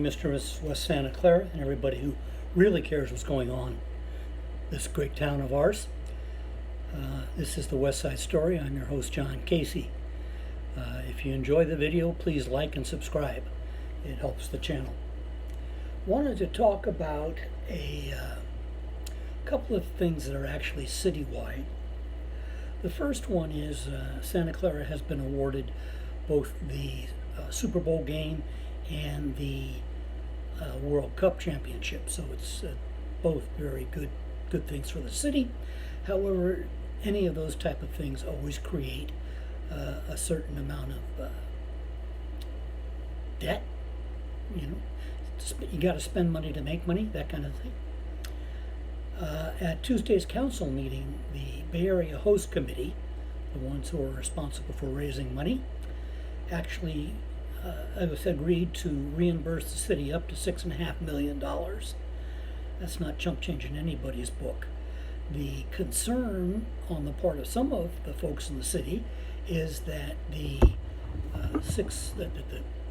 Mr. and Mrs. West Santa Clara, and everybody who really cares what's going on in this great town of ours. This is the West Side Story. I'm your host, John Casey. If you enjoy the video, please like and subscribe. It helps the channel. Wanted to talk about a couple of things that are actually citywide. The first one is Santa Clara has been awarded both the Super Bowl game and the World Cup championship, so it's both very good things for the city. However, any of those type of things always create a certain amount of debt. You know, you got to spend money to make money, that kind of thing. At Tuesday's council meeting, the Bay Area Host Committee, the ones who are responsible for raising money, actually agreed to reimburse the city up to $6.5 million. That's not chump change in anybody's book. The concern on the part of some of the folks in the city is that the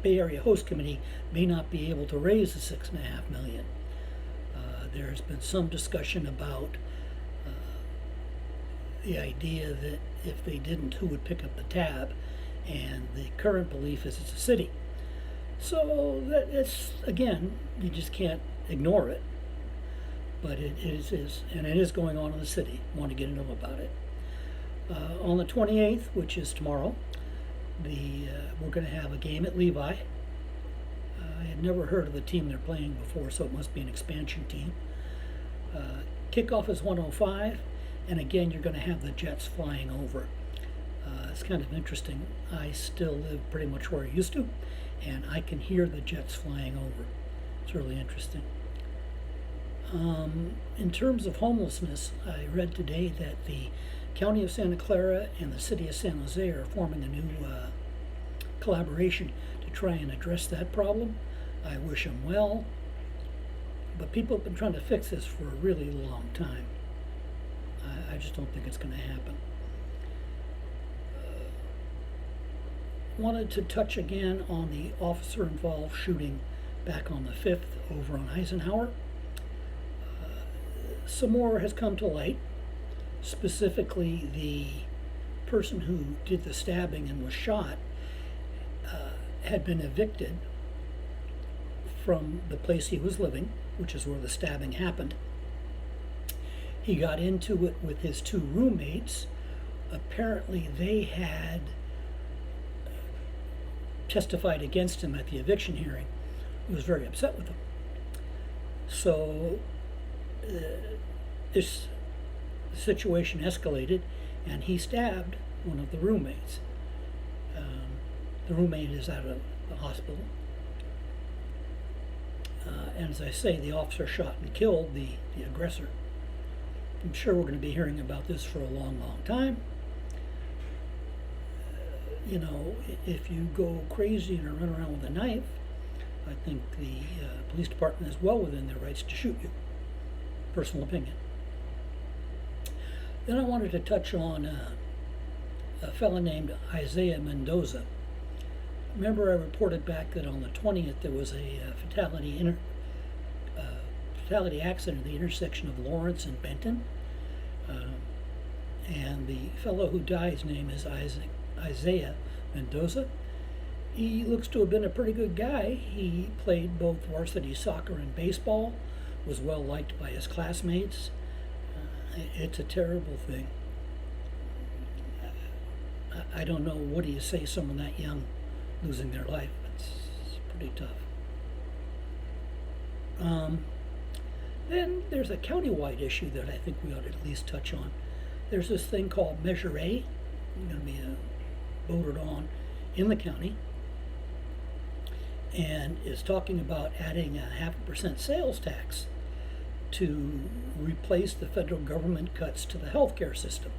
Bay Area Host Committee may not be able to raise the $6.5 million. There's been some discussion about the idea that if they didn't, who would pick up the tab? And the current belief is it's the city. So it's, again, you just can't ignore it. But it is, and it is going on in the city. I want to get into about it. On the 28th, which is tomorrow, we're going to have a game at Levi. I had never heard of the team they're playing before, so it must be an expansion team. Kickoff is 1:05, and again, you're going to have the jets flying over. It's kind of interesting. I still live pretty much where I used to, and I can hear the jets flying over. It's really interesting. In terms of homelessness, I read today that the County of Santa Clara and the City of San Jose are forming a new collaboration to try and address that problem. I wish them well, but people have been trying to fix this for a really long time. I just don't think it's going to happen. Wanted to touch again on the officer-involved shooting back on the 5th over on Eisenhower. Some more has come to light. Specifically, the person who did the stabbing and was shot had been evicted from the place he was living, which is where the stabbing happened. He got into it with his two roommates. Apparently, they had testified against him at the eviction hearing. He was very upset with them. So this situation escalated, and he stabbed one of the roommates. The roommate is out of the hospital. And as I say, the officer shot and killed the aggressor. I'm sure we're going to be hearing about this for a long, long time. You know, if you go crazy and run around with a knife, I think the police department is well within their rights to shoot you. Personal opinion. Then I wanted to touch on a fellow named Isaiah Mendoza. Remember, I reported back that on the 20th there was a fatality accident at the intersection of Lawrence and Benton, and the fellow who died, his name is Isaiah Mendoza. He looks to have been a pretty good guy. He played both varsity soccer and baseball, was well liked by his classmates. It's a terrible thing. I don't know, what do you say someone that young losing their life? It's pretty tough. Then there's a countywide issue that I think we ought to at least touch on. There's this thing called Measure A, going to be voted on in the county, and is talking about adding a 0.5% sales tax to replace the federal government cuts to the healthcare system.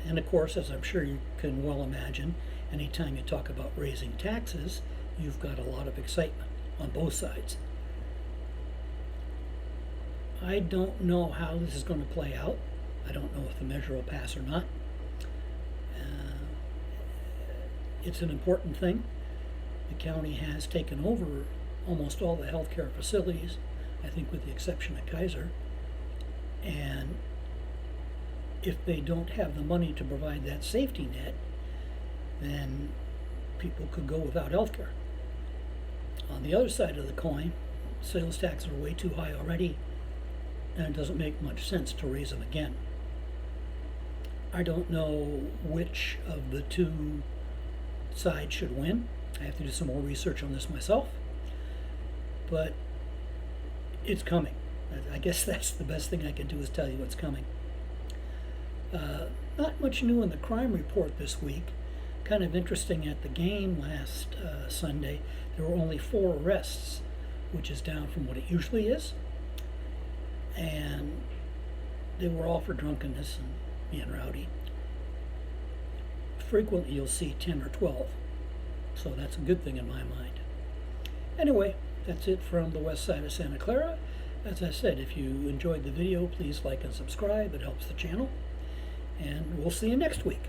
And of course, as I'm sure you can well imagine, anytime you talk about raising taxes, you've got a lot of excitement on both sides. I don't know how this is going to play out. I don't know if the measure will pass or not. It's an important thing. The county has taken over almost all the healthcare facilities, I think with the exception of Kaiser. And if they don't have the money to provide that safety net, then people could go without healthcare. On the other side of the coin, sales taxes are way too high already, and it doesn't make much sense to raise them again. I don't know which of the two sides should win. I have to do some more research on this myself, but it's coming. I guess that's the best thing I can do, is tell you what's coming. Not much new in the crime report this week. Kind of interesting, at the game last Sunday, there were only 4 arrests, which is down from what it usually is. And they were all for drunkenness and being rowdy. Frequently you'll see 10 or 12, so that's a good thing in my mind. Anyway, that's it from the west side of Santa Clara. As I said, if you enjoyed the video, please like and subscribe. It helps the channel. And we'll see you next week.